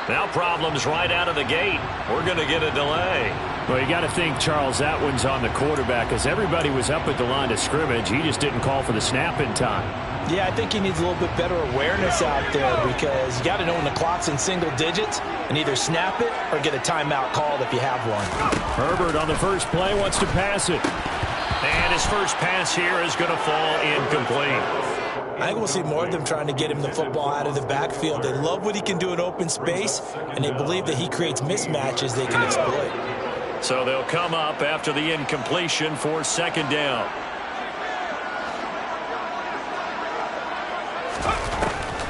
Now problems right out of the gate. We're going to get a delay. Well, you got to think, Charles, that one's on the quarterback, as everybody was up at the line of scrimmage. He just didn't call for the snap in time. Yeah, I think he needs a little bit better awareness out there, because you got to know when the clock's in single digits and either snap it or get a timeout called if you have one. Herbert on the first play wants to pass it. And his first pass here is going to fall incomplete. I think we'll see more of them trying to get him the football out of the backfield. They love what he can do in open space, and they believe that he creates mismatches they can exploit. So they'll come up after the incompletion for second down.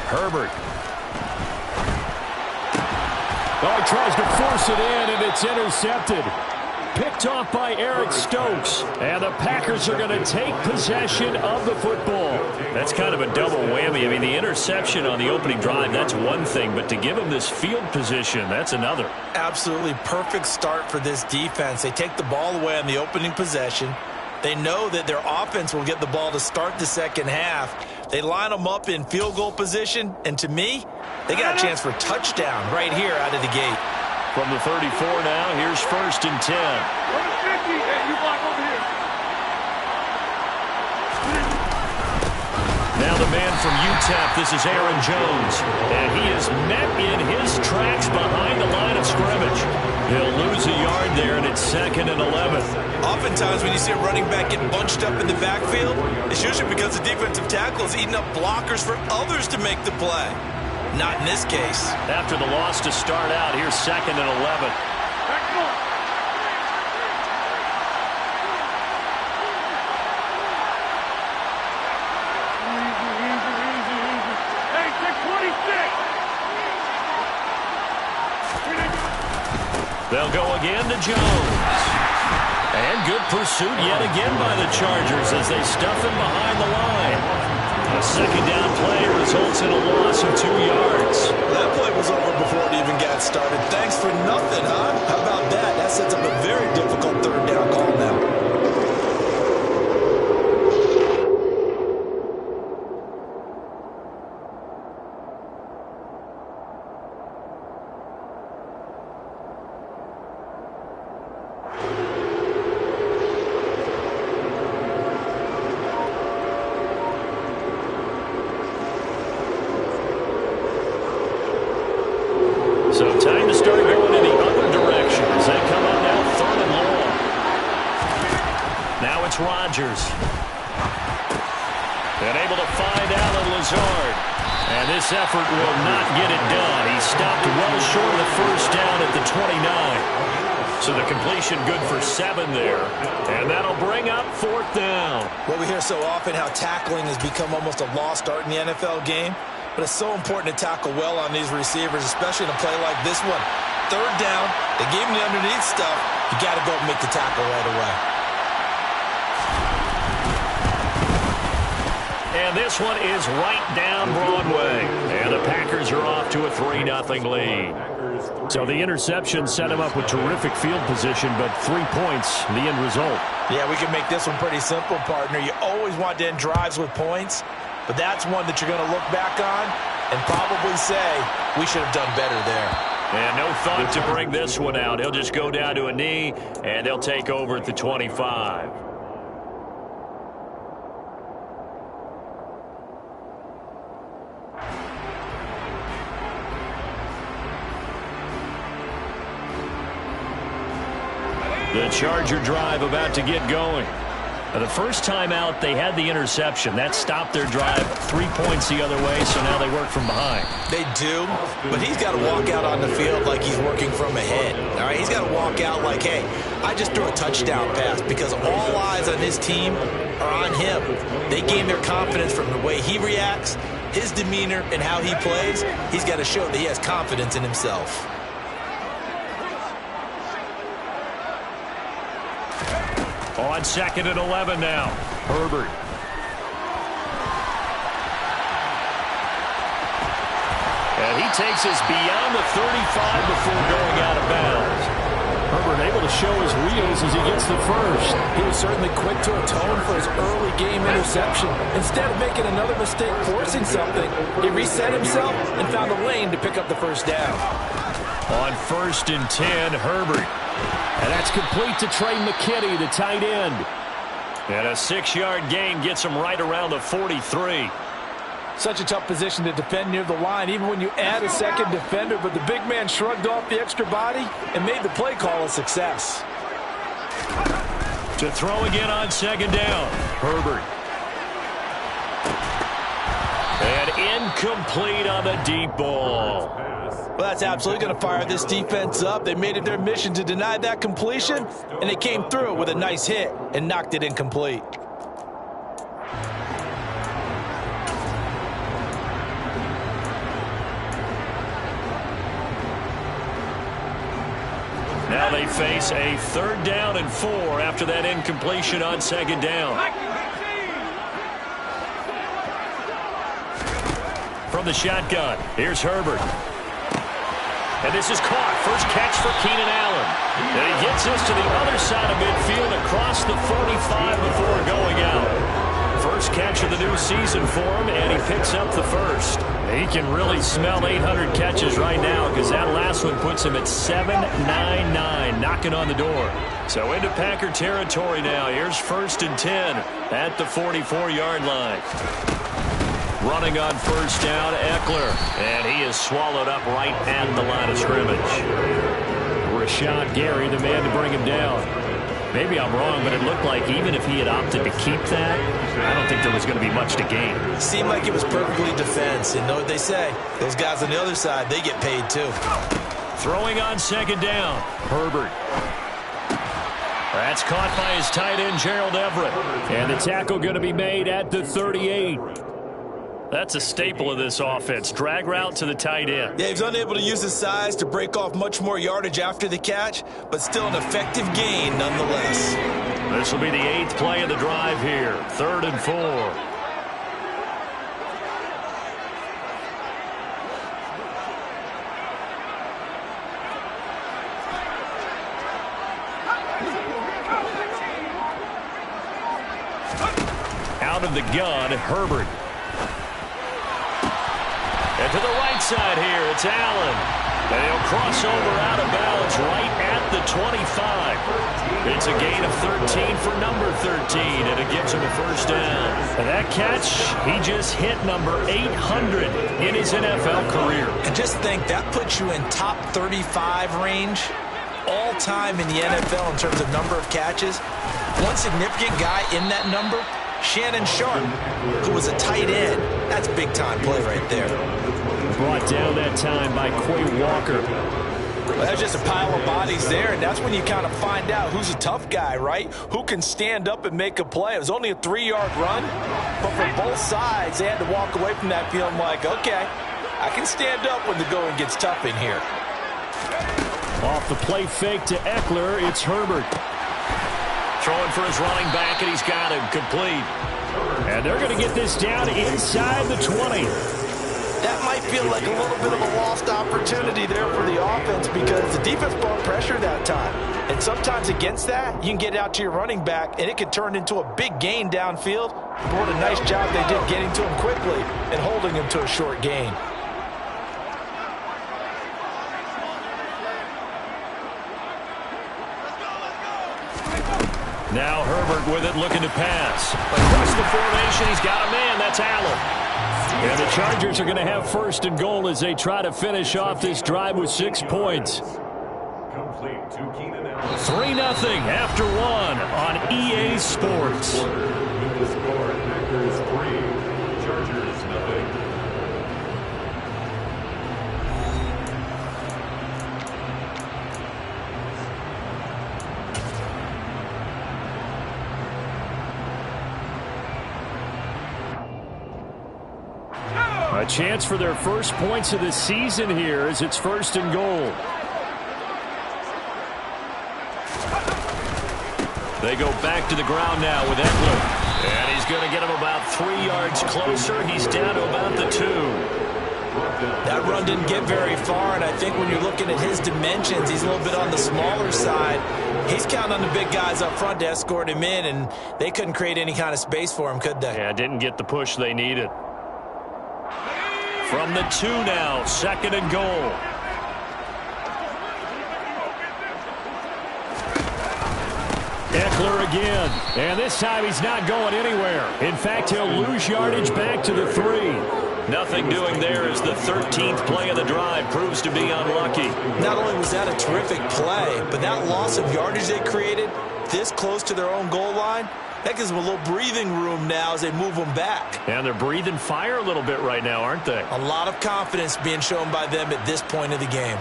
Herbert. Oh, he tries to force it in, and it's intercepted. Picked off by Eric Stokes. And the Packers are going to take possession of the football. That's kind of a double whammy. I mean, the interception on the opening drive, that's one thing. But to give them this field position, that's another. Absolutely perfect start for this defense. They take the ball away on the opening possession. They know that their offense will get the ball to start the second half. They line them up in field goal position. And to me, they got a chance for a touchdown right here out of the gate. From the 34 now, here's 1st and 10. Now the man from UTEP, this is Aaron Jones. And he is met in his tracks behind the line of scrimmage. He'll lose a yard there, and it's 2nd and 11. Oftentimes when you see a running back get bunched up in the backfield, it's usually because the defensive tackle is eating up blockers for others to make the play. Not in this case. After the loss to start out, here's 2nd and 11. They'll go again to Jones. And good pursuit yet again by the Chargers as they stuff him behind the line. A second down play results in a loss of 2 yards. That play was over before it even got started. Thanks for nothing, huh? How about that? That sets up a very difficult third down call now. So time to start going in the other direction as they come up now 3rd and long. Now it's Rodgers. And able to find Allen Lazard. And this effort will not get it done. He stopped well short of the first down at the 29. So the completion good for 7 there. And that'll bring up 4th down. Well, we hear so often how tackling has become almost a lost art in the NFL game. But it's so important to tackle well on these receivers, especially in a play like this one. 3rd down, they gave him the underneath stuff. You got to go and make the tackle right away. And this one is right down Broadway. And the Packers are off to a 3-0 lead. So the interception set him up with terrific field position, but 3 points, the end result. Yeah, we can make this one pretty simple, partner. You always want to end drives with points. But that's one that you're going to look back on and probably say, we should have done better there. And no thought to bring this one out. He'll just go down to a knee, and they'll take over at the 25. The Charger drive about to get going. The first time out, they had the interception. That stopped their drive 3 points the other way, so now they work from behind. They do, but he's got to walk out on the field like he's working from ahead. All right, he's got to walk out like, hey, I just threw a touchdown pass, because all eyes on his team are on him. They gain their confidence from the way he reacts, his demeanor, and how he plays. He's got to show that he has confidence in himself. On 2nd and 11 now. Herbert. And he takes us beyond the 35 before going out of bounds. Herbert able to show his wheels as he gets the first. He was certainly quick to atone for his early game interception. Instead of making another mistake forcing something, he reset himself and found a lane to pick up the first down. On 1st and 10, Herbert. And that's complete to Trey McKinney, the tight end. And a 6-yard gain gets him right around the 43. Such a tough position to defend near the line, even when you add a second defender, but the big man shrugged off the extra body and made the play call a success. To throw again on 2nd down, Herbert. And incomplete on the deep ball. Well, that's absolutely going to fire this defense up. They made it their mission to deny that completion, and they came through with a nice hit and knocked it incomplete. Now they face a 3rd down and 4 after that incompletion on 2nd down. From the shotgun, here's Herbert. And this is caught. First catch for Keenan Allen. And he gets this to the other side of midfield across the 45 before going out. First catch of the new season for him, and he picks up the first. He can really smell 800 catches right now because that last one puts him at 799, knocking on the door. So into Packer territory now. Here's 1st and 10 at the 44-yard line. Running on 1st down, Eckler. And he is swallowed up right at the line of scrimmage. Rashawn Gary, the man to bring him down. Maybe I'm wrong, but it looked like even if he had opted to keep that, I don't think there was going to be much to gain. It seemed like it was perfectly defense. And know what they say? Those guys on the other side, they get paid too. Throwing on 2nd down, Herbert. That's caught by his tight end, Gerald Everett. And the tackle going to be made at the 38. That's a staple of this offense. Drag route to the tight end. Yeah, he's unable to use his size to break off much more yardage after the catch, but still an effective gain nonetheless. This will be the 8th play of the drive here. 3rd and 4. Out of the gun, Herbert. And to the right side here, it's Allen. And he'll cross over out of bounds right at the 25. It's a gain of 13 for number 13, and it gives him a 1st down. And that catch, he just hit number 800 in his NFL career. And just think, that puts you in top 35 range all time in the NFL in terms of number of catches. One significant guy in that number, Shannon Sharp, who was a tight end. That's big-time play right there. Brought down that time by Quay Walker. Well, that's just a pile of bodies there, and that's when you kind of find out who's a tough guy, right? Who can stand up and make a play. It was only a 3-yard run, but for both sides, they had to walk away from that feeling like, okay, I can stand up when the going gets tough in here. Off the play fake to Eckler, it's Herbert. Throwing for his running back, and he's got him complete. And they're going to get this down inside the 20. That might feel like a little bit of a lost opportunity there for the offense because the defense brought pressure that time. And sometimes against that, you can get out to your running back, and it could turn into a big gain downfield. But what a nice job they did getting to him quickly and holding him to a short gain. Now Herbert with it, looking to pass. Across the formation, he's got a man. That's Allen. And the Chargers are going to have 1st and goal as they try to finish off this drive with 6 points. 3-0 after 1 on EA Sports. A chance for their first points of the season here as it's 1st and goal. They go back to the ground now with Eckler. And he's going to get him about 3 yards closer. He's down to about the 2. That run didn't get very far, and I think when you're looking at his dimensions, he's a little bit on the smaller side. He's counting on the big guys up front to escort him in, and they couldn't create any kind of space for him, could they? Yeah, didn't get the push they needed. From the 2 now, 2nd and goal. Eckler again. And this time he's not going anywhere. In fact, he'll lose yardage back to the 3. Nothing doing there as the 13th play of the drive proves to be unlucky. Not only was that a terrific play, but that loss of yardage they created this close to their own goal line, that gives them a little breathing room now as they move them back. And they're breathing fire a little bit right now, aren't they? A lot of confidence being shown by them at this point of the game.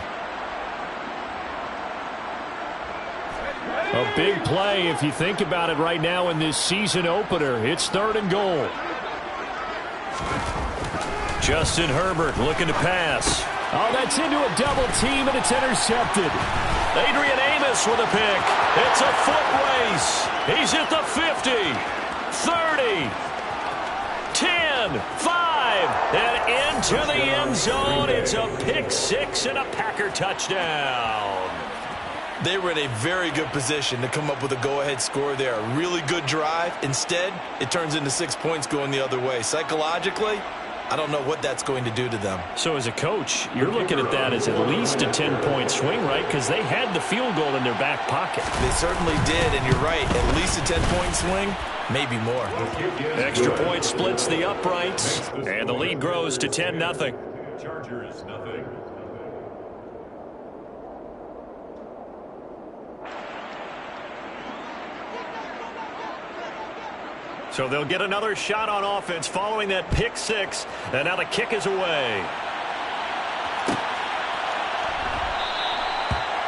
A big play if you think about it right now in this season opener. It's 3rd and goal. Justin Herbert looking to pass. Oh, that's into a double team, and it's intercepted. Adrian Amos with a pick. It's a foot race. He's at the 50, 30, 10, 5, and into the end zone. It's a pick 6 and a Packer touchdown. They were in a very good position to come up with a go-ahead score there. A really good drive. Instead, it turns into 6 points going the other way. Psychologically, I don't know what that's going to do to them. So as a coach, you're looking at that as at least a 10-point swing, right? Because they had the field goal in their back pocket. They certainly did, and you're right. At least a 10-point swing, maybe more. Extra point splits the uprights, and the lead grows to 10-0. Chargers, nothing. So they'll get another shot on offense following that pick 6, and now the kick is away.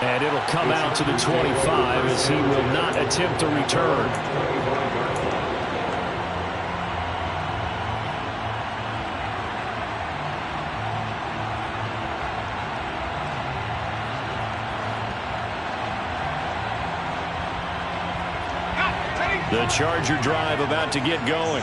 And it'll come out to the 25 as he will not attempt to return. The Charger drive about to get going.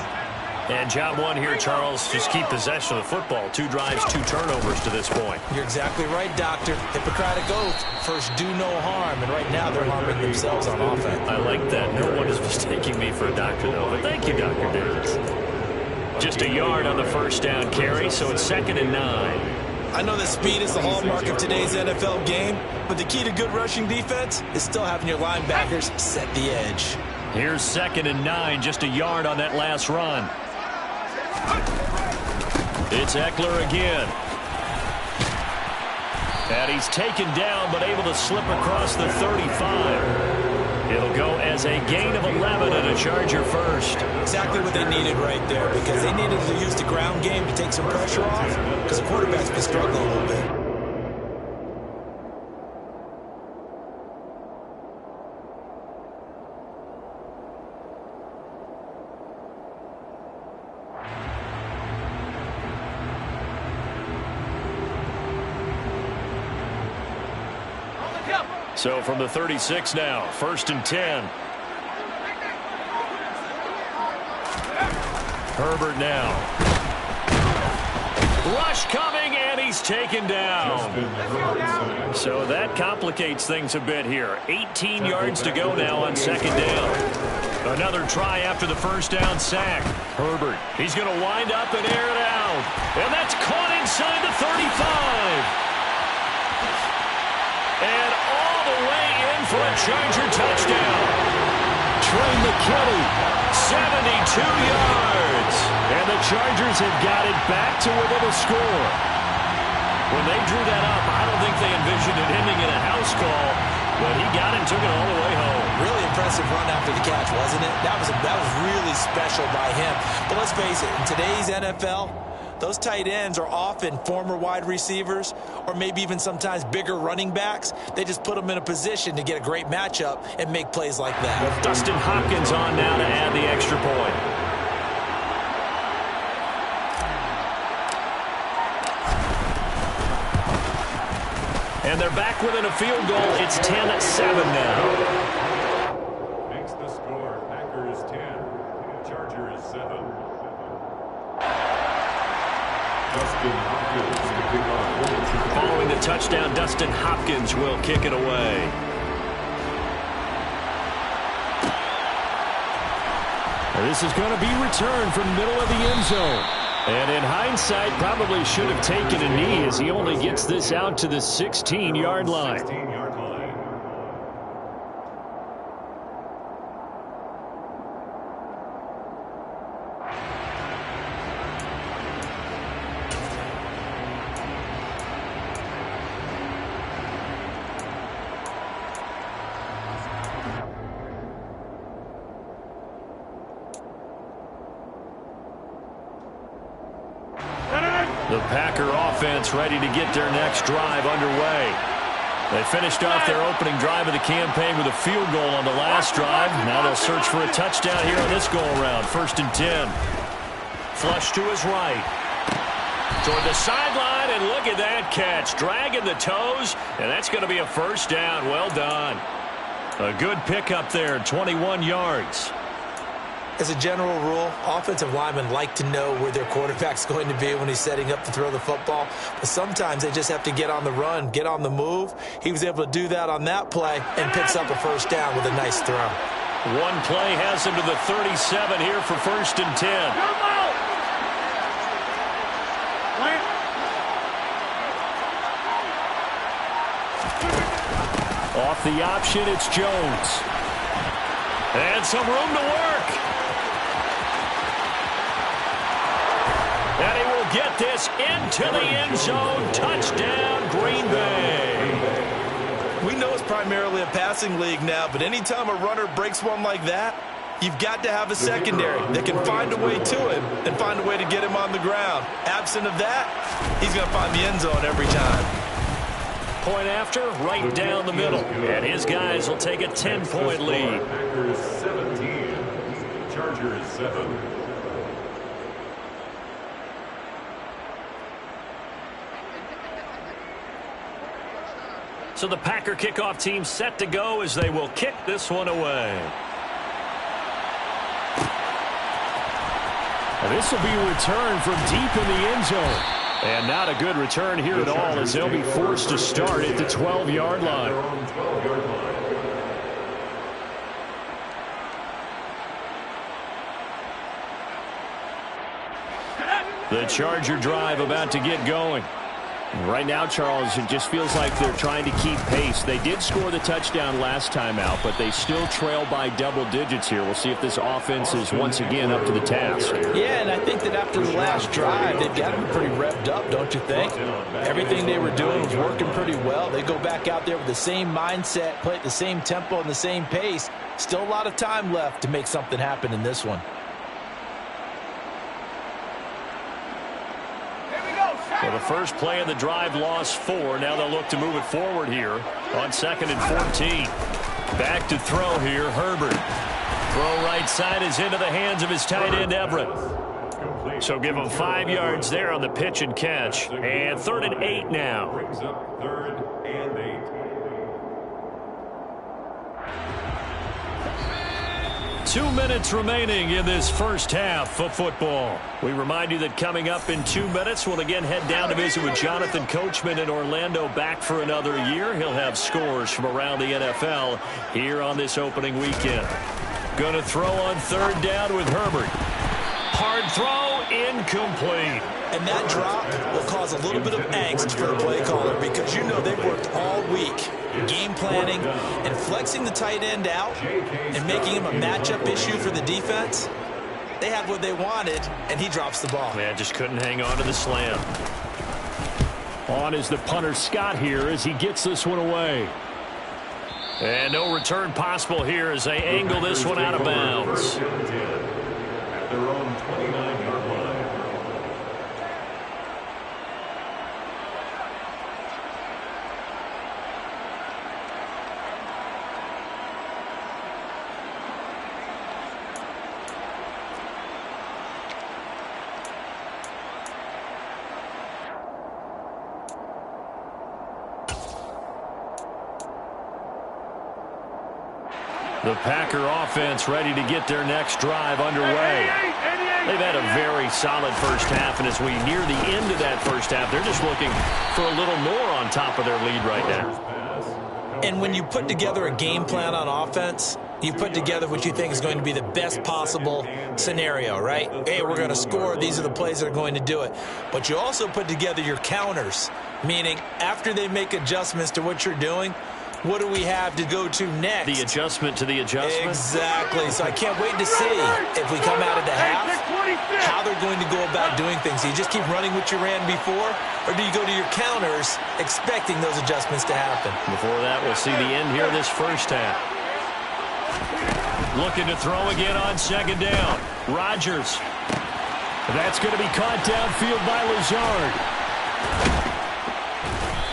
And job one here, Charles, just keep possession of the football. 2 drives, 2 turnovers to this point. You're exactly right, Doctor. Hippocratic oath. First, do no harm. And right now, they're harming themselves on offense. I like that. No one is mistaking me for a doctor, though. But thank you, Dr. Davis. Just a yard on the first down carry, so it's 2nd and 9. I know that speed is the hallmark of today's NFL game, but the key to good rushing defense is still having your linebackers set the edge. Here's 2nd and 9, just a yard on that last run. It's Eckler again. And he's taken down, but able to slip across the 35. It'll go as a gain of 11 and a Charger first. Exactly what they needed right there, because they needed to use the ground game to take some pressure off, because the quarterback's been struggling a little bit. So from the 36 now, 1st and 10. Herbert now. Rush coming, and he's taken down. So that complicates things a bit here. 18 yards to go now on 2nd down. Another try after the first down sack. Herbert, he's going to wind up and air it out. And that's caught inside the 35. And all the way in for a Charger touchdown. Trey McKinney. 72 yards. And the Chargers have got it back to within a score. When they drew that up, I don't think they envisioned it ending in a house call, but he got it and took it all the way home. Really impressive run after the catch, wasn't it? That was really special by him. But let's face it, in today's NFL, those tight ends are often former wide receivers or maybe even sometimes bigger running backs. They just put them in a position to get a great matchup and make plays like that. With Dustin Hopkins on now to add the extra point. And they're back within a field goal. It's 10-7 now. Makes the score. Packers 10. Chargers 7. Following the touchdown, Dustin Hopkins will kick it away. This is going to be returned from the middle of the end zone. And in hindsight, probably should have taken a knee as he only gets this out to the 16-yard line. The Packer offense ready to get their next drive underway. They finished off their opening drive of the campaign with a field goal on the last drive. Now they'll search for a touchdown here on this go-around. 1st and 10. Flush to his right. Toward the sideline, and look at that catch. Dragging the toes, and that's going to be a 1st down. Well done. A good pickup there, 21 yards. As a general rule, offensive linemen like to know where their quarterback's going to be when he's setting up to throw the football. But sometimes they just have to get on the run, get on the move. He was able to do that on that play and picks up a 1st down with a nice throw. One play has him to the 37 here for 1st and 10. Off the option, it's Jones. And some room to work. And he will get this into the end zone. Touchdown, Green Bay. We know it's primarily a passing league now, but anytime a runner breaks one like that, you've got to have a secondary that can find a way to him and find a way to get him on the ground. Absent of that, he's going to find the end zone every time. Point after, right down the middle. And his guys will take a 10-point lead. Packers 17, Chargers 7. So the Packer kickoff team set to go as they will kick this one away. This will be a return from deep in the end zone. And not a good return here at all as they'll be forced to start at the 12-yard line. The Charger drive about to get going. Right now, Charles, it just feels like they're trying to keep pace. They did score the touchdown last time out, but they still trail by double digits here. We'll see if this offense is once again up to the task. Yeah, and I think that after the last drive, they've got to be pretty revved up, don't you think? Everything they were doing was working pretty well. They go back out there with the same mindset, play at the same tempo and the same pace. Still a lot of time left to make something happen in this one. Well, the first play of the drive lost 4. Now they'll look to move it forward here on 2nd and 14. Back to throw here, Herbert. Throw right side is into the hands of his tight end, Everett. So give him 5 yards there on the pitch and catch. And 3rd and 8 now. Brings up 3rd and 8. Two minutes remaining in this first half of football. We remind you that coming up in 2 minutes, we'll again head down to visit with Jonathan Coachman in Orlando, back for another year. He'll have scores from around the NFL here on this opening weekend. Going to throw on 3rd down with Herbert. Hard throw, incomplete. And that drop will cause a little bit of angst for the play caller because you know they've worked all week game planning and flexing the tight end out and making him a matchup issue for the defense. They had what they wanted, and he drops the ball. Man, just couldn't hang on to the slam. On is the punter Scott here as he gets this one away. And no return possible here as they angle this one out of bounds. At their own 29-yard line. The Packer offense ready to get their next drive underway. They've had a very solid first half, and as we near the end of that first half, they're just looking for a little more on top of their lead right now. And when you put together a game plan on offense, you put together what you think is going to be the best possible scenario, right? Hey, we're going to score. These are the plays that are going to do it. But you also put together your counters, meaning after they make adjustments to what you're doing, what do we have to go to next? The adjustment to the adjustment? Exactly. So I can't wait to see if we come out of the half, how they're going to go about doing things. Do you just keep running what you ran before, or do you go to your counters expecting those adjustments to happen? Before that, we'll see the end here of this first half. Looking to throw again on 2nd down. Rodgers. That's going to be caught downfield by Lazard.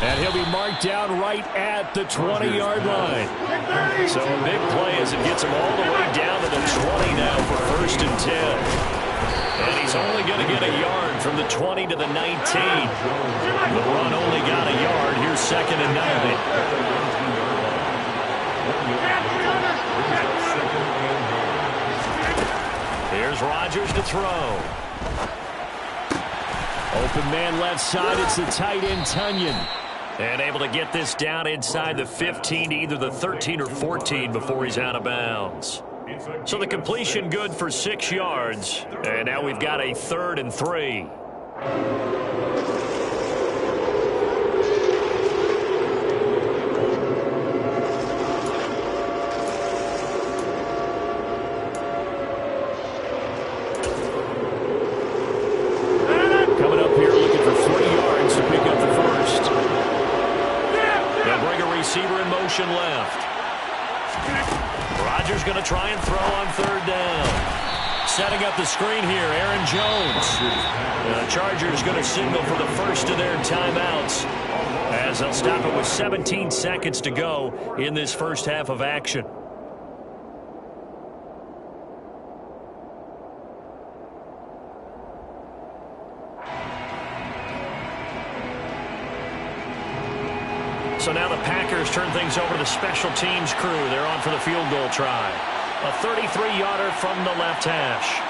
And he'll be marked down right at the 20-yard line. So a big play as it gets him all the way down to the 20 now for 1st and 10. And he's only going to get a yard from the 20 to the 19. The run only got a yard. Here's 2nd and 9. Here's Rodgers to throw. Open man left side. It's the tight end, Tunyon. And able to get this down inside the 15 to either the 13 or 14 before he's out of bounds. So the completion good for 6 yards. And now we've got a 3rd and 3. Coming up here looking for 3 yards to pick up the first. They'll bring a receiver in motion left. Rodgers going to try and throw on 3rd down. Setting up the screen here, Aaron Jones. The Chargers going to signal for the first of their timeouts as they'll stop it with 17 seconds to go in this first half of action. So now the Packers turn things over to the special teams crew. They're on for the field goal try. A 33-yarder from the left hash.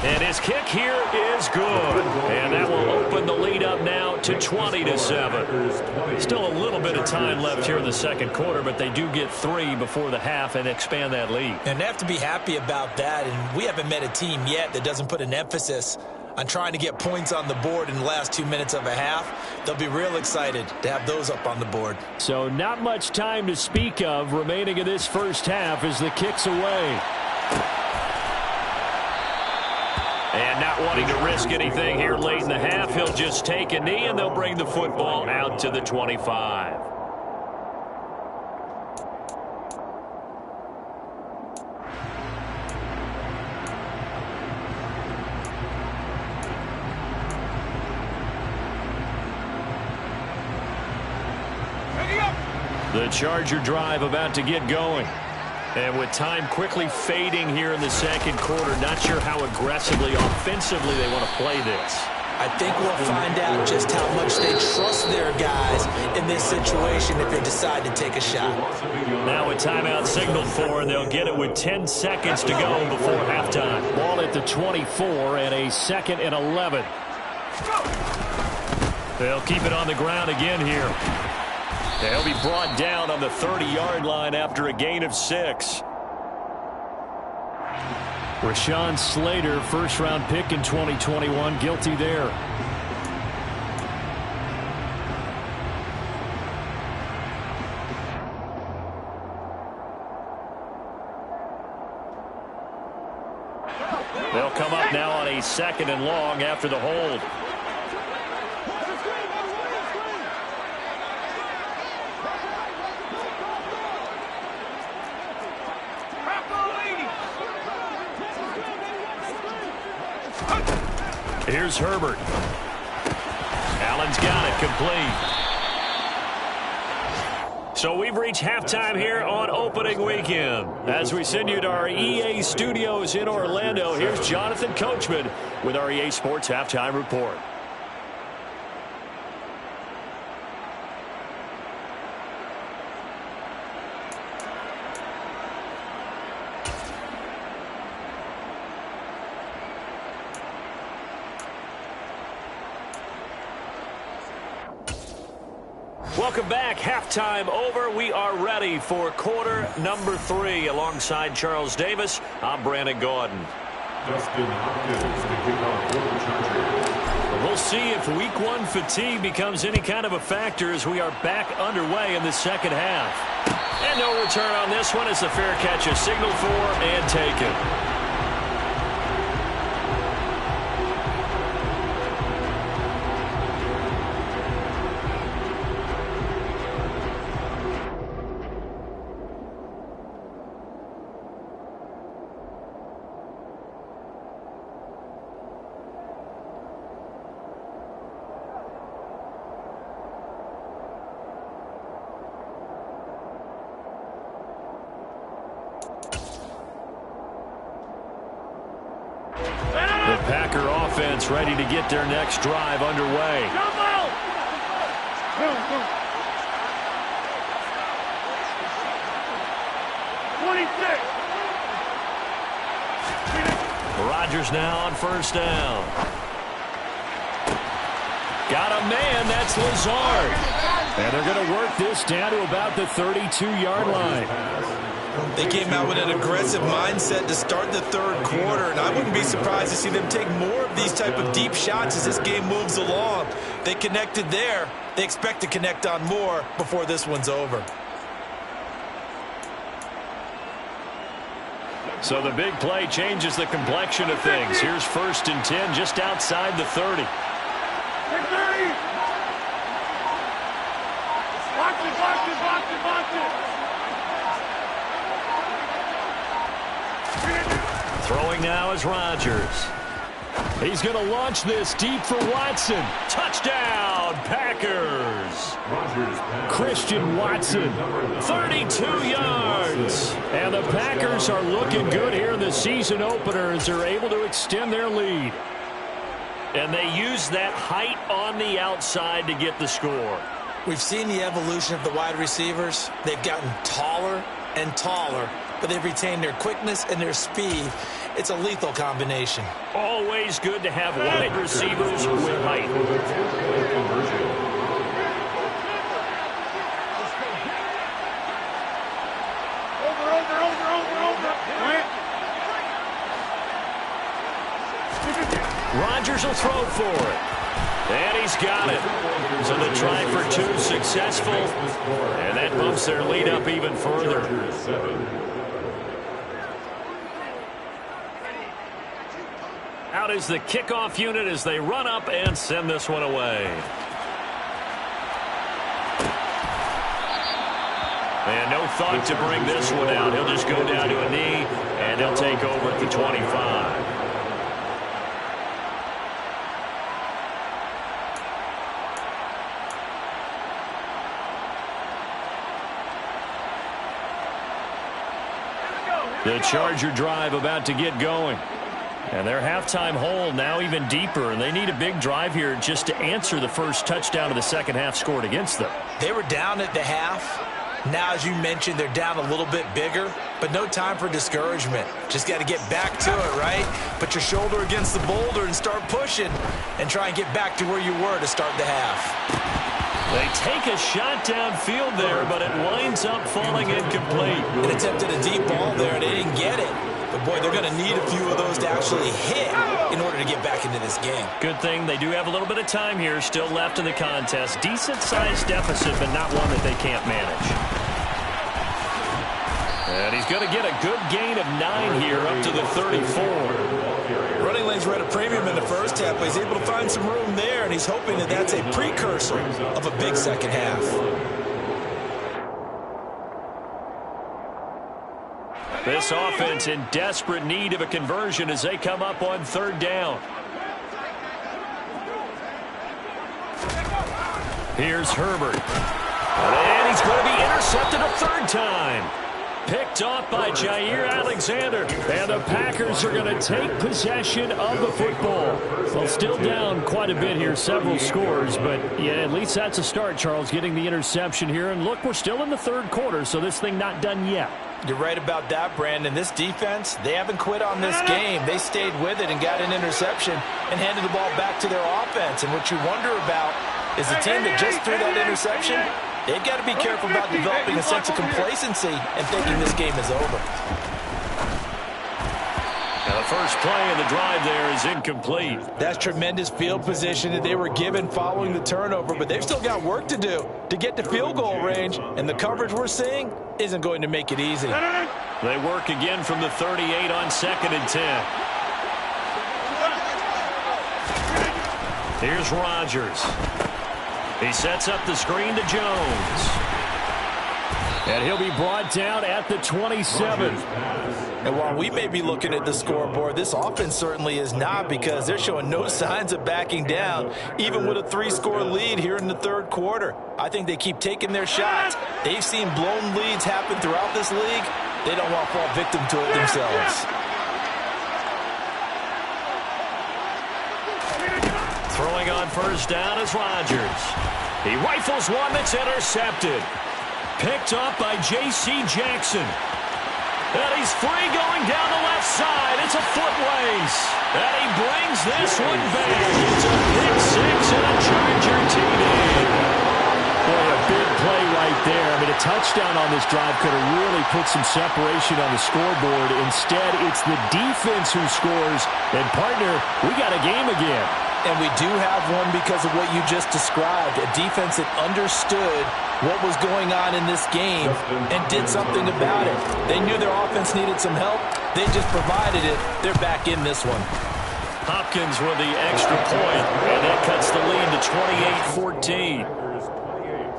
And his kick here is good. And that will open the lead up now to 20-7. Still a little bit of time left here in the second quarter, but they do get 3 before the half and expand that lead. And they have to be happy about that. And we haven't met a team yet that doesn't put an emphasis on trying to get points on the board in the last 2 minutes of a half. They'll be real excited to have those up on the board. So not much time to speak of remaining in this first half as the kick's away. And not wanting to risk anything here late in the half, he'll just take a knee and they'll bring the football out to the 25. The Charger drive about to get going. And with time quickly fading here in the second quarter, not sure how aggressively, offensively they want to play this. I think we'll find out just how much they trust their guys in this situation if they decide to take a shot. Now a timeout signaled for, and they'll get it with 10 seconds to go before halftime. Ball at the 24 and a 2nd and 11. They'll keep it on the ground again here. They'll be brought down on the 30-yard line after a gain of 6. Rashawn Slater, first-round pick in 2021, guilty there. They'll come up now on a 2nd and long after the hold. Here's Herbert. Allen's got it complete. So we've reached halftime here on opening weekend. As we send you to our EA studios in Orlando, here's Jonathan Coachman with our EA Sports Halftime Report. Welcome back. Halftime over. We are ready for quarter number 3. Alongside Charles Davis, I'm Brandon Gaudin. Dustin Hopkins to kick off for the Chargers. We'll see if week 1 fatigue becomes any kind of a factor as we are back underway in the second half. And no return on this one as the fair catch is signaled for and taken. Offense ready to get their next drive underway. 26. Rodgers now on first down. Got a man, that's Lazard. And they're going to work this down to about the 32-yard line. They came out with an aggressive mindset to start the third quarter, and I wouldn't be surprised to see them take more of these type of deep shots as this game moves along. They connected there. They expect to connect on more before this one's over. So the big play changes the complexion of things. Here's 1st and 10 just outside the 30. Watch it, watch it, watch it, watch it. Throwing now is Rodgers. He's going to launch this deep for Watson. Touchdown, Packers. Christian Watson, 32 yards. And the Packers are looking good here in the season opener as they're able to extend their lead. And they use that height on the outside to get the score. We've seen the evolution of the wide receivers. They've gotten taller and taller, but they've retained their quickness and their speed. It's a lethal combination. Always good to have wide receivers with height. Rodgers will throw for it. And he's got it. So the try for 2 successful. And that bumps their lead up even further. Out is the kickoff unit as they run up and send this one away. And no thought to bring this one out. He'll just go down to a knee, and they'll take over at the 25. The Charger drive about to get going. And their halftime hole now even deeper, and they need a big drive here just to answer the first touchdown of the second half scored against them. They were down at the half. Now, as you mentioned, they're down a little bit bigger, but no time for discouragement. Just got to get back to it, right? Put your shoulder against the boulder and start pushing and try and get back to where you were to start the half. They take a shot downfield there, but it winds up falling incomplete. They attempted a deep ball there, and they didn't get it. But, boy, they're going to need a few of those to actually hit in order to get back into this game. Good thing they do have a little bit of time here still left in the contest. Decent-sized deficit, but not one that they can't manage. And he's going to get a good gain of 9 here up to the 34. Running lanes were at a premium in the first half, but he's able to find some room there, and he's hoping that that's a precursor of a big second half. This offense in desperate need of a conversion as they come up on 3rd down. Here's Herbert. And he's going to be intercepted a 3rd time. Picked off by Jair Alexander. And the Packers are going to take possession of the football. Well, still down quite a bit here, several scores. But, yeah, at least that's a start, Charles, getting the interception here. And, look, we're still in the 3rd quarter, so this thing not done yet. You're right about that, Brandon. This defense, they haven't quit on this game. They stayed with it and got an interception and handed the ball back to their offense. And what you wonder about is the team that just threw that interception, they've got to be careful about developing a sense of complacency and thinking this game is over. Now the first play of the drive there is incomplete. That's tremendous field position that they were given following the turnover, but they've still got work to do to get to field goal range, and the coverage we're seeing isn't going to make it easy. They work again from the 38 on 2nd and 10. Here's Rodgers. He sets up the screen to Jones. And he'll be brought down at the 27. And while we may be looking at the scoreboard, this offense certainly is not, because they're showing no signs of backing down, even with a 3-score lead here in the 3rd quarter. I think they keep taking their shots. They've seen blown leads happen throughout this league. They don't want to fall victim to it themselves. Throwing on first down is Rodgers. He rifles one that's intercepted. Picked up by J.C. Jackson. And he's free going down the left side. It's a foot race. And he brings this one back. It's a pick six and a Charger TD. Boy, a big play right there. I mean, a touchdown on this drive could have really put some separation on the scoreboard. Instead, it's the defense who scores. And, partner, we got a game again. And we do have one because of what you just described. A defense that understood what was going on in this game and did something about it. They knew their offense needed some help. They just provided it. They're back in this one. Hopkins with the extra point, and that cuts the lead to 28-14. Packers 28,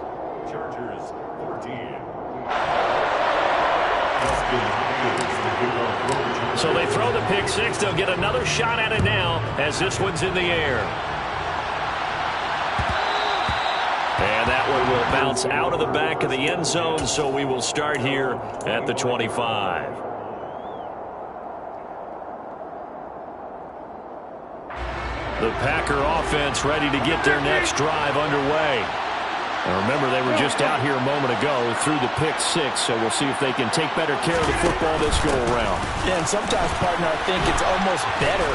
Chargers 14. So they throw the pick six. They'll get another shot at it now as this one's in the air. And that one will bounce out of the back of the end zone, so we will start here at the 25. The Packer offense ready to get their next drive underway. And remember, they were just out here a moment ago through the pick six, so we'll see if they can take better care of the football this go-around. Yeah, and sometimes, partner, I think it's almost better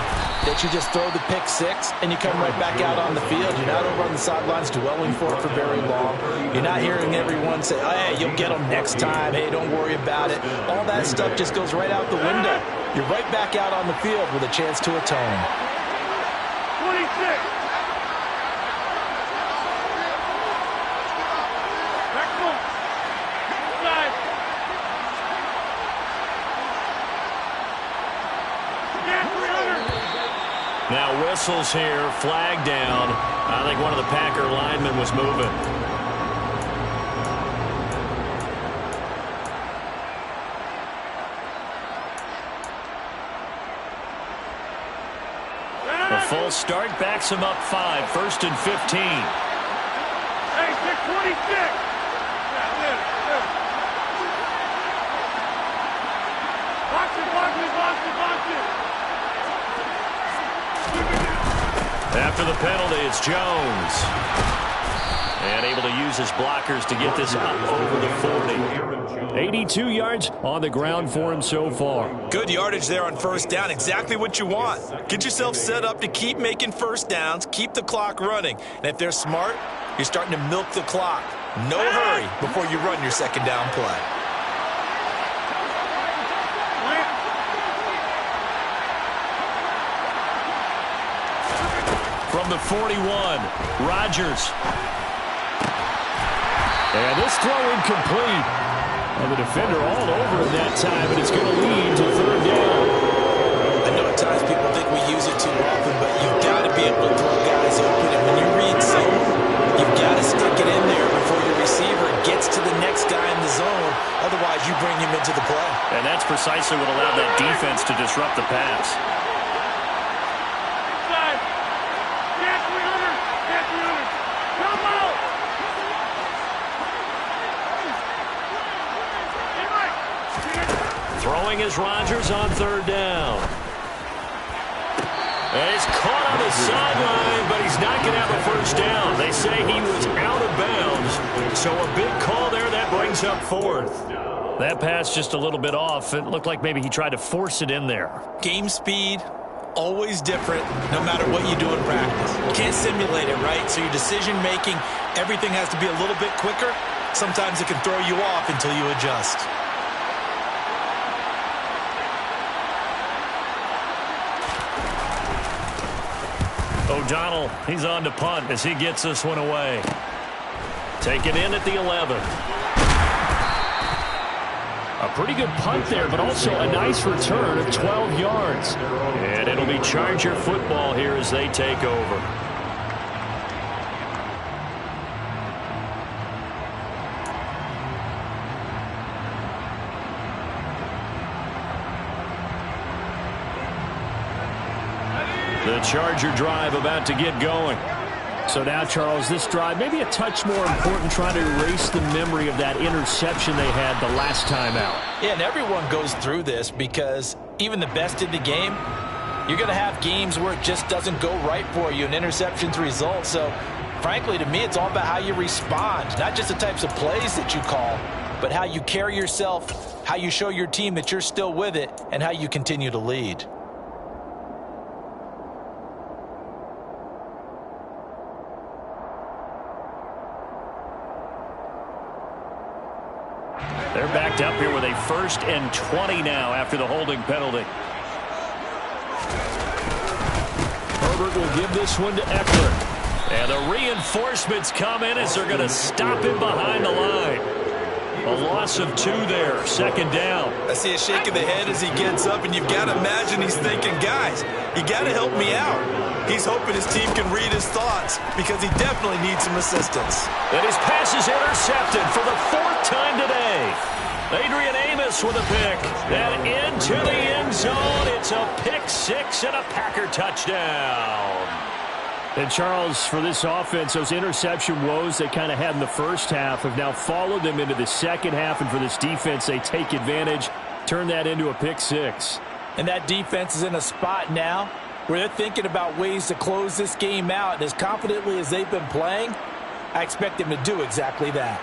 that you just throw the pick six and you come right back out on the field. You're not over on the sidelines dwelling for it for very long. You're not hearing everyone say, oh, hey, you'll get them next time. Hey, don't worry about it. All that stuff just goes right out the window. You're right back out on the field with a chance to atone. 26. Now whistles here, flag down. I think one of the Packer linemen was moving. A full start backs him up 5, 1st and 15. Hey, 626. Box it, box it, box it, box it. After the penalty, it's Jones. And able to use his blockers to get this up over the 40. 82 yards on the ground for him so far. Good yardage there on first down. Exactly what you want. Get yourself set up to keep making first downs, keep the clock running. And if they're smart, you're starting to milk the clock. No hurry before you run your second down play. From the 41, Rodgers. And this throw incomplete. And the defender all over him that time, and it's going to lead to third down. I know at times people think we use it too often, but you've got to be able to throw guys open. And when you read zone, you've got to stick it in there before your receiver gets to the next guy in the zone. Otherwise, you bring him into the play. And that's precisely what allowed that defense to disrupt the pass. Throwing is Rodgers on third down. And he's caught on the sideline, but he's not going to have a first down. They say he was out of bounds. So a big call there that brings up fourth. That pass just a little bit off. It looked like maybe he tried to force it in there. Game speed, always different, no matter what you do in practice. You can't simulate it, right? So your decision-making, everything has to be a little bit quicker. Sometimes it can throw you off until you adjust. O'Donnell, he's on to punt as he gets this one away. Taken in at the 11. A pretty good punt there, but also a nice return of 12 yards. And it'll be Charger football here as they take over. The Charger drive about to get going. So now, Charles, this drive maybe a touch more important, trying to erase the memory of that interception they had the last time out. Yeah, and everyone goes through this because even the best in the game, You're going to have games where it just doesn't go right for you, and interceptions result. So, frankly, to me, it's all about how you respond, not just the types of plays that you call, but how you carry yourself, how you show your team that you're still with it, and how you continue to lead. They're backed up here with a 1st and 20 now after the holding penalty. Herbert will give this one to Eckler. And the reinforcements come in as they're going to stop him behind the line. A loss of 2 there, 2nd down. I see a shake of the head as he gets up, and you've got to imagine he's thinking, guys, you got to help me out. He's hoping his team can read his thoughts because he definitely needs some assistance. And his pass is intercepted for the 4th time today. Adrian Amos with a pick. And into the end zone. It's a pick 6 and a Packer touchdown. And, Charles, for this offense, those interception woes they kind of had in the first half have now followed them into the second half. And for this defense, they take advantage, turn that into a pick 6. And that defense is in a spot now where they're thinking about ways to close this game out. And as confidently as they've been playing, I expect them to do exactly that.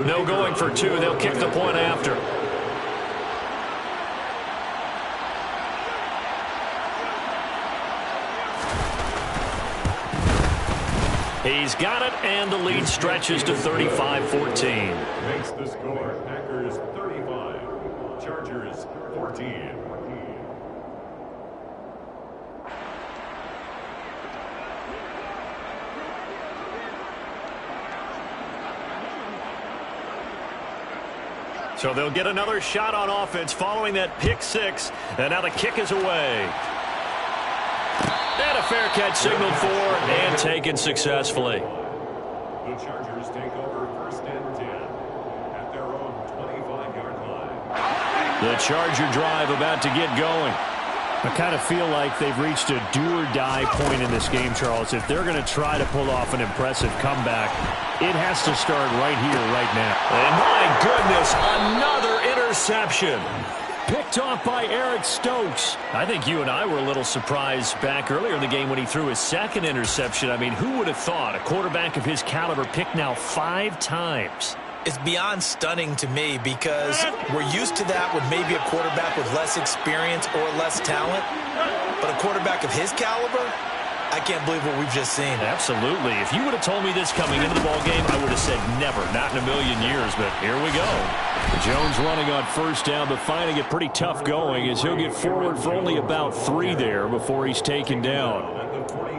No going for 2. They'll kick the point after. He's got it, and the lead stretches to 35-14. Makes the score Packers 35, Chargers 14. So they'll get another shot on offense following that pick 6, and now the kick is away. And a fair catch signaled for and taken successfully. The Chargers take over 1st and 10 at their own 25-yard line. The Charger drive about to get going. I kind of feel like they've reached a do-or-die point in this game, Charles. If they're going to try to pull off an impressive comeback, it has to start right here, right now. And my goodness, another interception. Picked off by Eric Stokes. I think you and I were a little surprised back earlier in the game when he threw his 2nd interception. I mean, who would have thought a quarterback of his caliber picked now 5 times? It's beyond stunning to me because we're used to that with maybe a quarterback with less experience or less talent. But a quarterback of his caliber, I can't believe what we've just seen. Absolutely. If you would have told me this coming into the ballgame, I would have said never, not in a million years. But here we go. Jones running on 1st down, but finding it pretty tough going as he'll get forward for only about 3 there before he's taken down.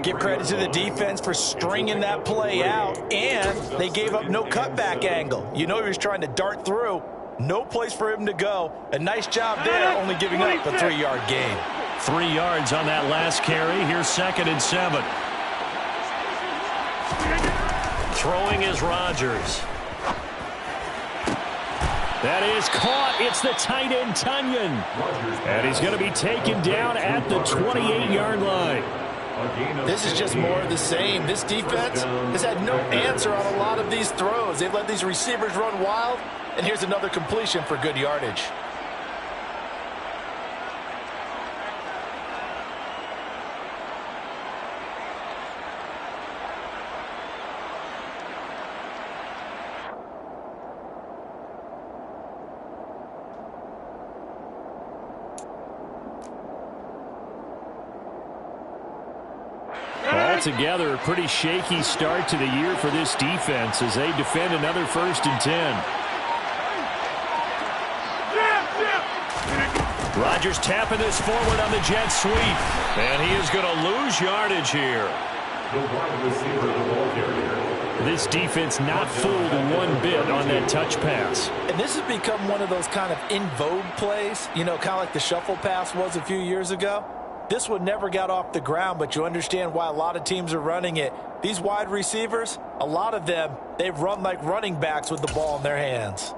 Give credit to the defense for stringing that play out, and they gave up no cutback angle. You know he was trying to dart through. No place for him to go. A nice job there, only giving up a 3-yard gain. 3 yards on that last carry. Here's 2nd and 7. Throwing is Rodgers. That is caught. It's the tight end, Tunyon. And he's going to be taken down at the 28-yard line. This is just more of the same. This defense has had no answer on a lot of these throws. They've let these receivers run wild, and here's another completion for good yardage. Altogether, a pretty shaky start to the year for this defense as they defend another 1st and 10. Rodgers tapping this forward on the jet sweep. And he is going to lose yardage here. The wide receiver, the ball carrier. This defense not fooled one bit on that touch pass. And this has become one of those kind of in vogue plays, you know, kind of like the shuffle pass was a few years ago. This one never got off the ground, but you understand why a lot of teams are running it. These wide receivers, a lot of them, they've run like running backs with the ball in their hands.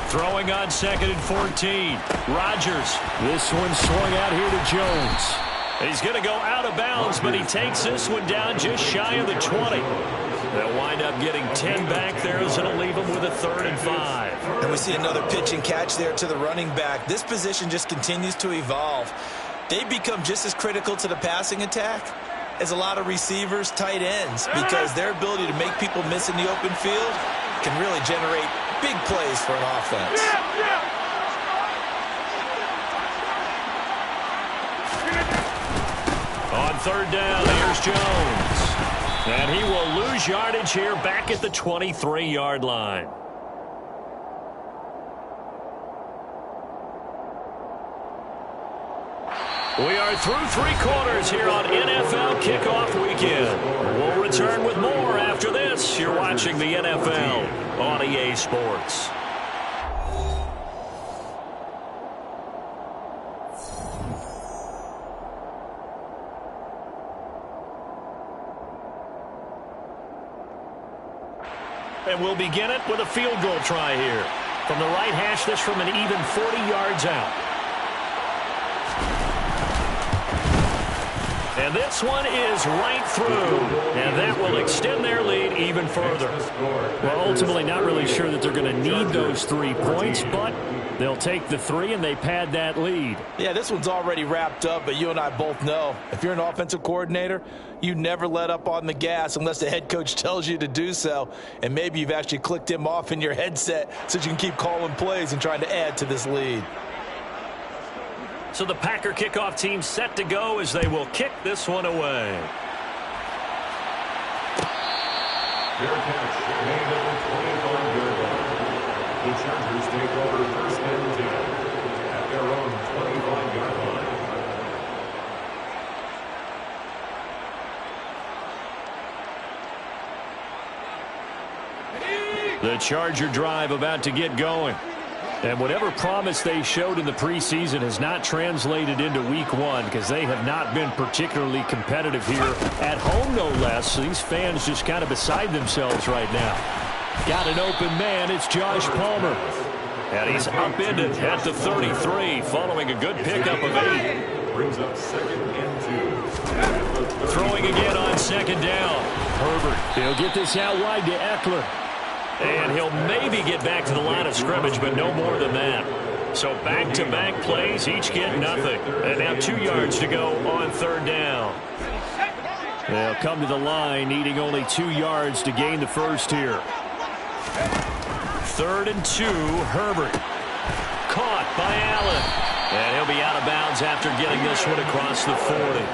Throwing on 2nd and 14. Rodgers. This one swung out here to Jones. He's going to go out of bounds, but he takes this one down just shy of the 20. They'll wind up getting 10 back there, as it'll leave them with a 3rd and 5. And we see another pitch and catch there to the running back. This position just continues to evolve. They become just as critical to the passing attack as a lot of receivers, tight ends, because their ability to make people miss in the open field can really generate big plays for an offense. On 3rd down, here's Jones. And he will lose yardage here back at the 23-yard line. We are through 3 quarters here on NFL Kickoff Weekend. We'll return with more after this. You're watching the NFL on EA Sports. And we'll begin it with a field goal try here. From the right hash, this from an even 40 yards out. And this one is right through. And that will extend their lead even further. Well, ultimately not really sure that they're going to need those 3 points, but they'll take the 3 and they pad that lead. Yeah, this one's already wrapped up, but you and I both know if you're an offensive coordinator, you never let up on the gas unless the head coach tells you to do so. And maybe you've actually clicked him off in your headset so you can keep calling plays and trying to add to this lead. So the Packer kickoff team set to go as they will kick this one away. Fair catch made at the 25-yard line. The Chargers take over 1st and 10 at their own 25-yard line. The Charger drive about to get going. And whatever promise they showed in the preseason has not translated into week 1 because they have not been particularly competitive here at home, no less. So these fans just kind of beside themselves right now. Got an open man. It's Josh Palmer. And he's upended at the 33 following a good pickup of 8. Brings up 2nd and 2. Throwing again on 2nd down. Herbert. He'll get this out wide to Eckler. And he'll maybe get back to the line of scrimmage, but no more than that. So back-to-back plays, each get nothing. And now 2 yards to go on 3rd down. They'll come to the line, needing only 2 yards to gain the first here. 3rd and 2, Herbert. Caught by Allen. And he'll be out of bounds after getting this one across the 40.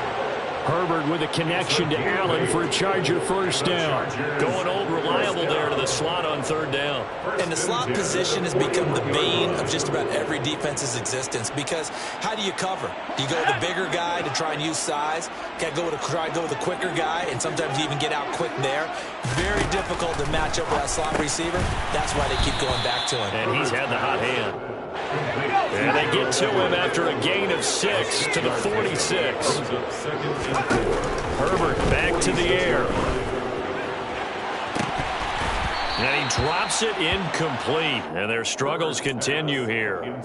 Herbert with a connection to Allen for a Charger first down. Going old reliable there to the slot on 3rd down. And the slot position has become the bane of just about every defense's existence because how do you cover? Do you go with the bigger guy to try and use size? Try to go with the quicker guy, and sometimes you even get out quick there. Very difficult to match up with that slot receiver. That's why they keep going back to him. And he's had the hot hand. And they get to him after a gain of 6 to the 46. Herbert back to the air. And he drops it incomplete. And their struggles continue here.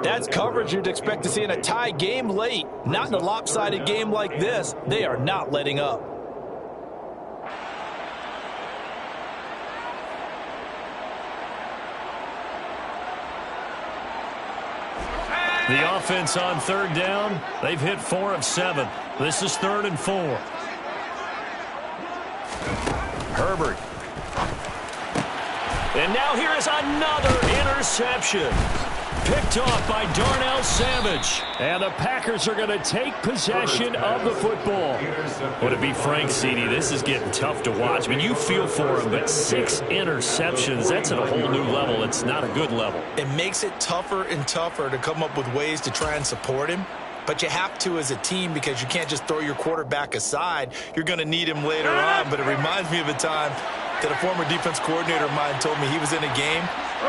That's coverage you'd expect to see in a tie game late. Not in a lopsided game like this. They are not letting up. The offense on 3rd down, they've hit 4 of 7. This is 3rd and 4. Herbert. And now here is another interception. Picked off by Darnell Savage. And the Packers are going to take possession of the football. Well, to be frank, CD, this is getting tough to watch. I mean, you feel for him, but 6 interceptions, that's at a whole new level. It's not a good level. It makes it tougher and tougher to come up with ways to try and support him. But you have to as a team because you can't just throw your quarterback aside. You're going to need him later on. But it reminds me of a time that a former defense coordinator of mine told me he was in a game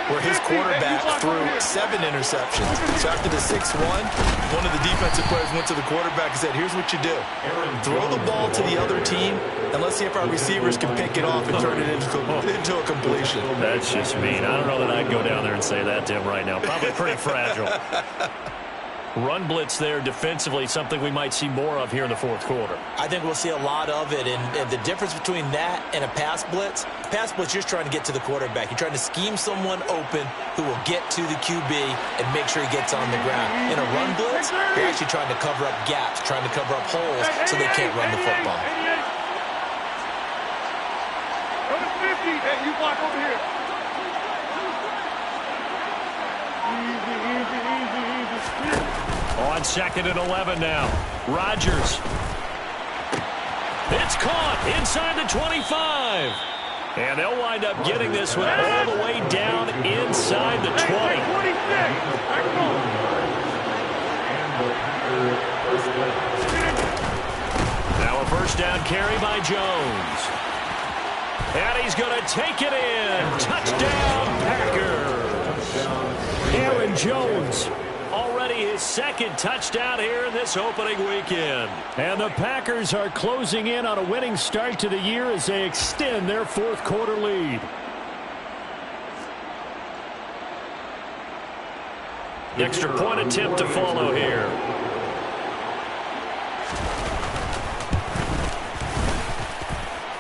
where his quarterback threw 7 interceptions. So after the 6-1, one of the defensive players went to the quarterback and said, here's what you do. Throw the ball to the other team, and let's see if our receivers can pick it off and turn it into a completion. That's just mean. I don't know that I'd go down there and say that to him right now. Probably pretty fragile. Run blitz there defensively, something we might see more of here in the fourth quarter. I think we'll see a lot of it, and the difference between that and a pass blitz, you're just trying to get to the quarterback. You're trying to scheme someone open who will get to the QB and make sure he gets on the ground. In a run blitz, you're actually trying to cover up gaps, trying to cover up holes so they can't run the football. Hey, you block over here. Easy. On 2nd and 11 now. Rodgers. It's caught inside the 25. And they'll wind up getting this one all the way down inside the 20. Now a first down carry by Jones. And he's going to take it in. Touchdown, Packers. Aaron Jones. Already his 2nd touchdown here in this opening weekend. And the Packers are closing in on a winning start to the year as they extend their fourth quarter lead. The extra point attempt to follow here.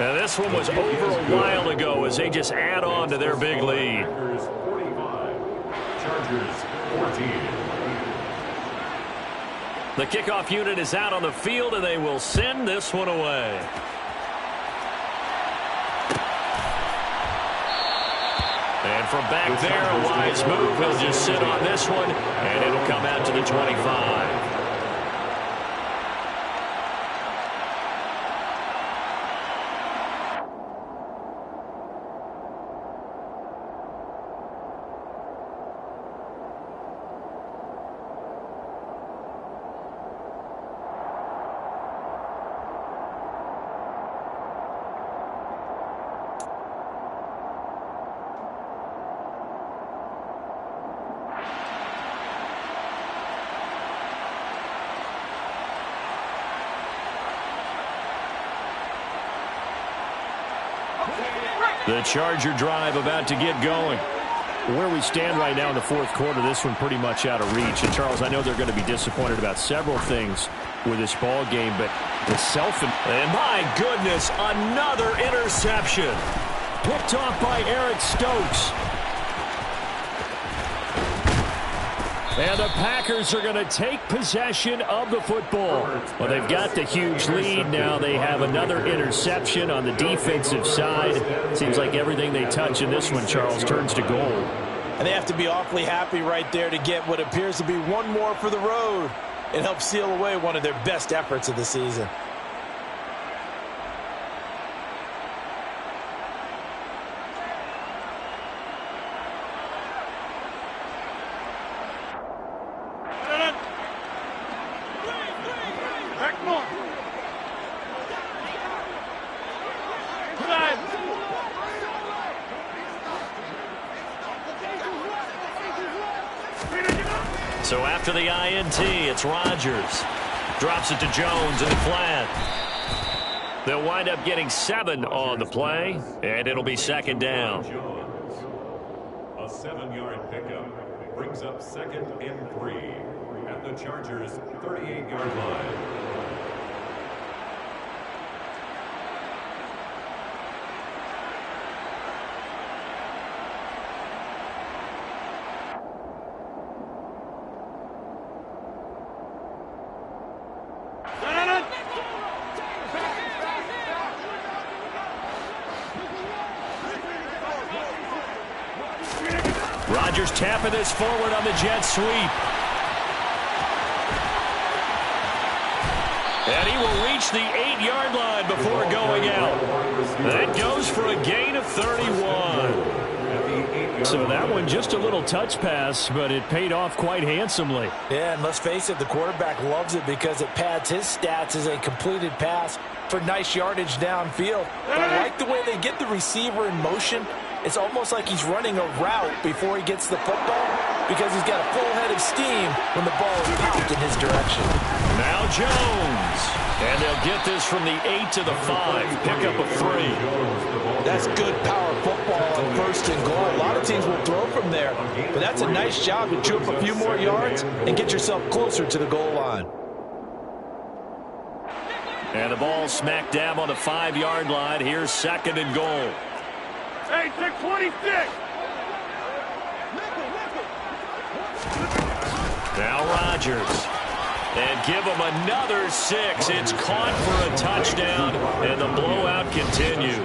And this one was over a while ago as they just add on to their big lead. Packers 45, Chargers 14. The kickoff unit is out on the field, and they will send this one away. And from back there, a wise move. He'll just sit on this one, and it'll come out to the 25. The Charger drive about to get going. Where we stand right now in the fourth quarter, this one pretty much out of reach. And, Charles, I know they're going to be disappointed about several things with this ball game, but the and my goodness, another interception. Picked off by Eric Stokes. And the Packers are going to take possession of the football. Well, they've got the huge lead. Now they have another interception on the defensive side. Seems like everything they touch in this one, Charles, turns to gold. And they have to be awfully happy right there to get what appears to be one more for the road. It helps seal away one of their best efforts of the season. So after the INT, it's Rodgers. Drops it to Jones in the flat. They'll wind up getting 7 on the play, and it'll be 2nd down. Jones, a 7-yard pickup, brings up 2nd and 3 at the Chargers' 38-yard line. Rodgers tapping this forward on the jet sweep. And he will reach the 8-yard line before going out. That goes for a gain of 31. So that one just a little touch pass, but it paid off quite handsomely. Yeah, and let's face it, the quarterback loves it because it pads his stats as a completed pass for nice yardage downfield. I like the way they get the receiver in motion. It's almost like he's running a route before he gets the football because he's got a full head of steam when the ball is popped in his direction. Now Jones. And they'll get this from the 8 to the 5. Pick up a 3. That's good power football on first and goal. A lot of teams will throw from there, but that's a nice job to chew up a few more yards and get yourself closer to the goal line. And the ball smack dab on the 5-yard line. Here's 2nd and goal. Hey, 26. Now Rodgers. And give him another 6. It's caught for a touchdown, and the blowout continues.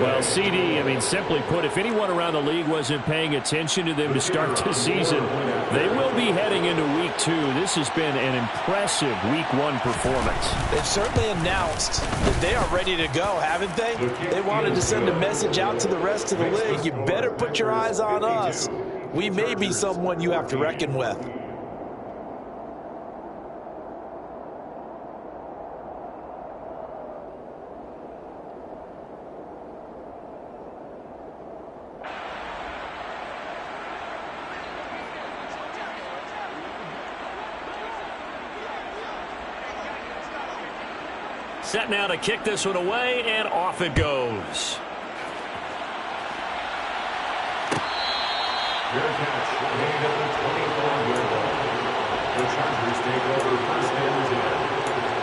Well, CD, I mean, simply put, if anyone around the league wasn't paying attention to them to start the season, they will be heading into Week 2. This has been an impressive Week 1 performance. They've certainly announced that they are ready to go, haven't they? They wanted to send a message out to the rest of the league. You better put your eyes on us. We may be someone you have to reckon with. Set now to kick this one away, and off it goes. Fair catch, made at the 24-yard line. The Chargers take over first and 10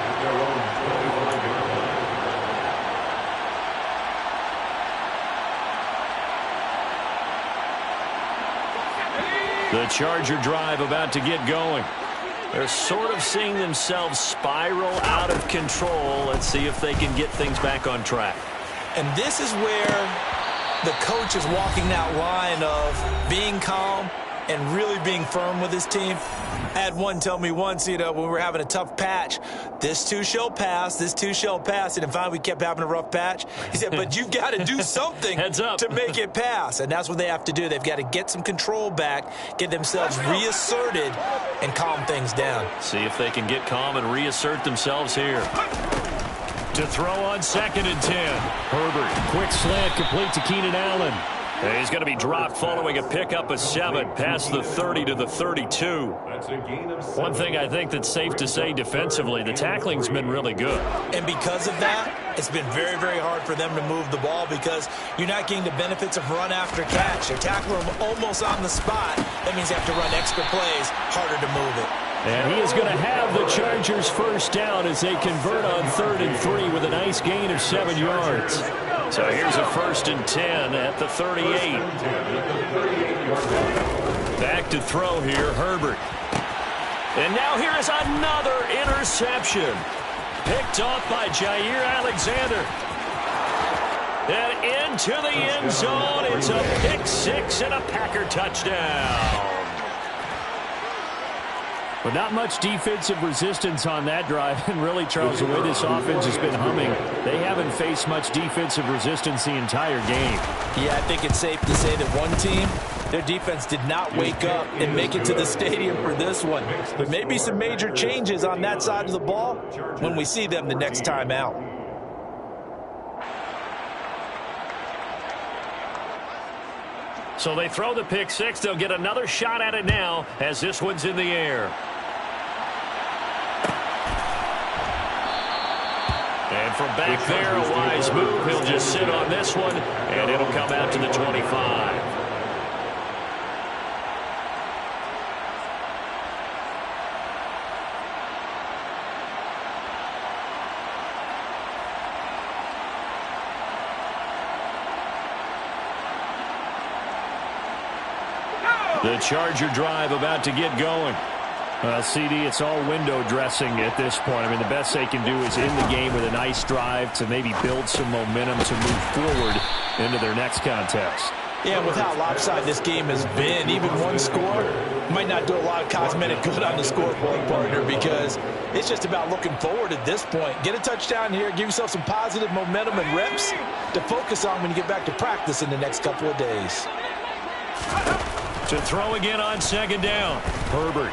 at their own 25-yard line. The Charger drive about to get going. They're sort of seeing themselves spiral out of control. Let's see if they can get things back on track. And this is where the coach is walking that line of being calm and really being firm with his team. I had one tell me once, when we were having a tough patch, this too shall pass, this too shall pass. And finally we kept having a rough patch. He said, but you've got to do something Heads up. to make it pass. And that's what they have to do. They've got to get some control back, get themselves reasserted, and calm things down. See if they can get calm and reassert themselves here. To throw on 2nd and 10. Herbert, quick slant, complete to Keenan Allen. And he's going to be dropped following a pickup of 7 past the 30 to the 32. That's a gain of 7. One thing I think that's safe to say defensively, the tackling's been really good. And because of that, it's been very, very hard for them to move the ball because you're not getting the benefits of run after catch. They're tackling them almost on the spot. That means they have to run extra plays, harder to move it. And he is going to have the Chargers first down as they convert on 3rd and 3 with a nice gain of 7 yards. So here's a 1st and 10 at the 38. Back to throw here, Herbert. And now here is another interception. Picked off by Jair Alexander. And into the end zone. It's a pick 6 and a Packer touchdown. But not much defensive resistance on that drive. And really, Charles, the way this offense has been humming, they haven't faced much defensive resistance the entire game. Yeah, I think it's safe to say that one team, their defense did not wake up and make it to the stadium for this one. But maybe some major changes on that side of the ball when we see them the next time out. So they throw the pick 6. They'll get another shot at it now as this one's in the air. And from back there, a wise move. He'll just sit on this one, and it'll come out to the 25. The Charger drive about to get going. Well, CD, it's all window dressing at this point. I mean, the best they can do is end the game with a nice drive to maybe build some momentum to move forward into their next contest. Yeah, with how lopsided this game has been, even one score might not do a lot of cosmetic good on the scoreboard, partner, because it's just about looking forward at this point. Get a touchdown here, give yourself some positive momentum and reps to focus on when you get back to practice in the next couple of days. To throw again on 2nd down. Herbert.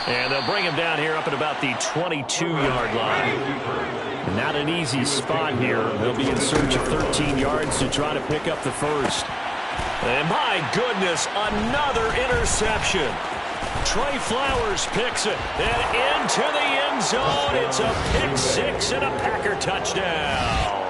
And they'll bring him down here up at about the 22-yard line. Not an easy spot here. They'll be in search of 13 yards to try to pick up the first. And my goodness, another interception. Trey Flowers picks it, and into the end zone. It's a pick six and a Packer touchdown.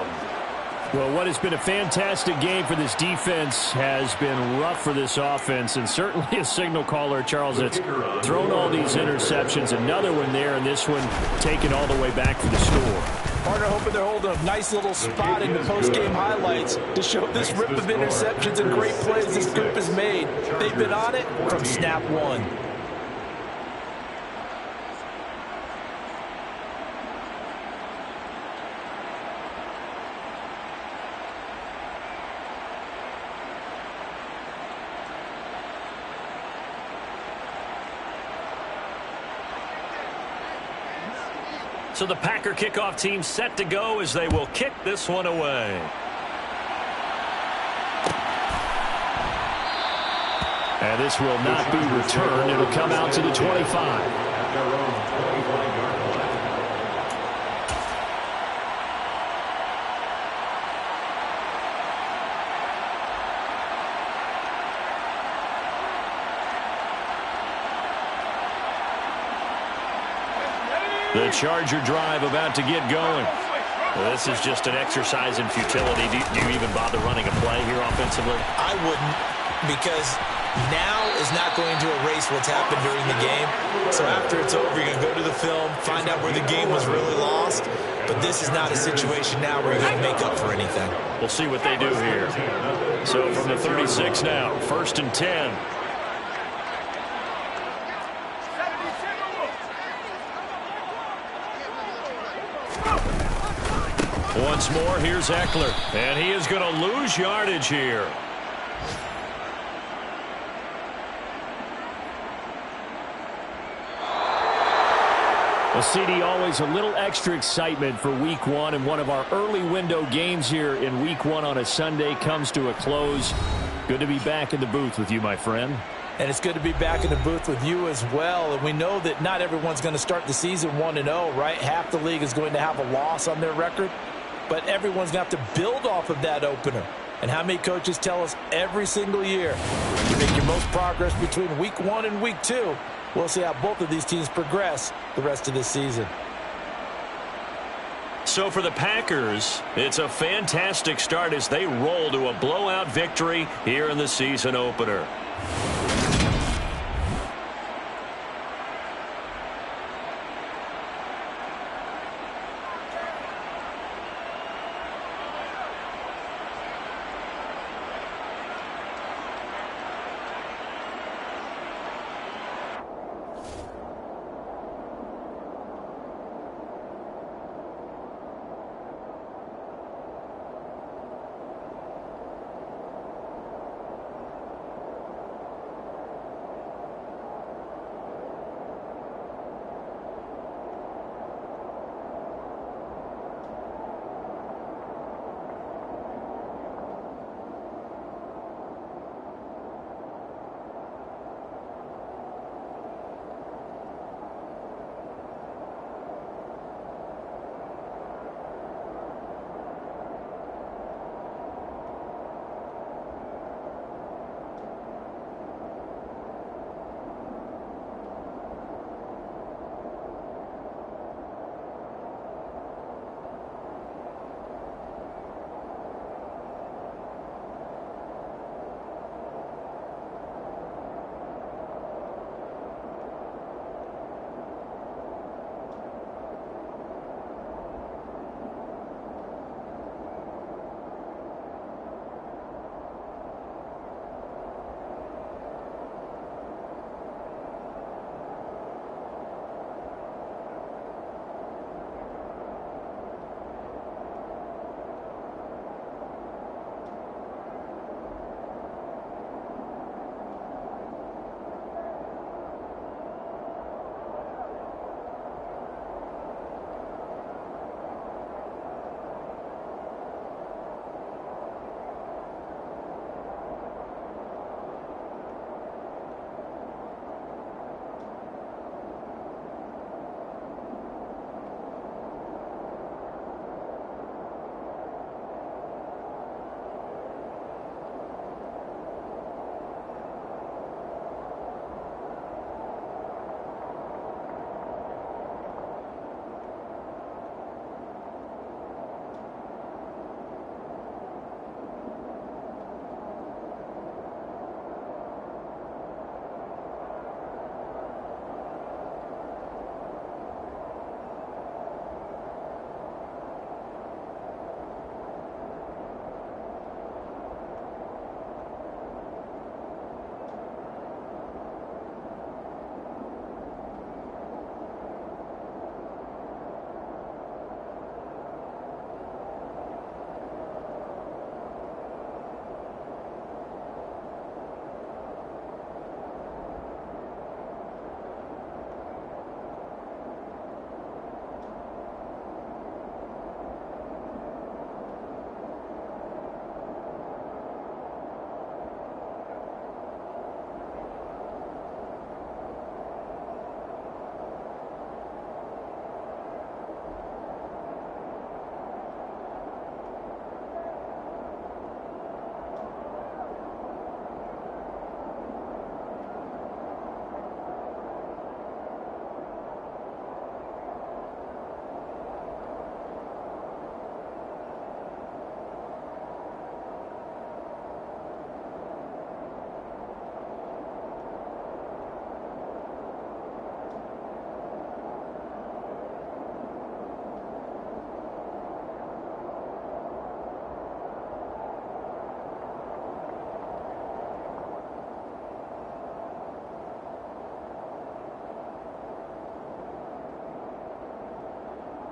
Well, what has been a fantastic game for this defense has been rough for this offense, and certainly a signal caller, Charles, that's thrown all these interceptions. Another one there, and this one taken all the way back for the score. Partner hoping they're holding a nice little spot in the post-game highlights to show this rip of interceptions and great plays this group has made. They've been on it from snap one. So the Packer kickoff team set to go as they will kick this one away. And this will not be returned. It'll come out to the 25. The Charger drive about to get going. Well, this is just an exercise in futility. Do you even bother running a play here offensively? I wouldn't, because now is not going to erase what's happened during the game. So after it's over, you're going to go to the film, find out where the game was really lost. But this is not a situation now where you're going to make up for anything. We'll see what they do here. So from the 36 now, 1st and 10. Once more, here's Eckler, and he is going to lose yardage here. Well, CD, always a little extra excitement for Week 1, and one of our early window games here in Week 1 on a Sunday comes to a close. Good to be back in the booth with you, my friend. And it's good to be back in the booth with you as well. And we know that not everyone's going to start the season 1-0, right? Half the league is going to have a loss on their record. But everyone's going to have to build off of that opener. And how many coaches tell us every single year, you make your most progress between Week 1 and Week 2. We'll see how both of these teams progress the rest of this season. So for the Packers, it's a fantastic start as they roll to a blowout victory here in the season opener.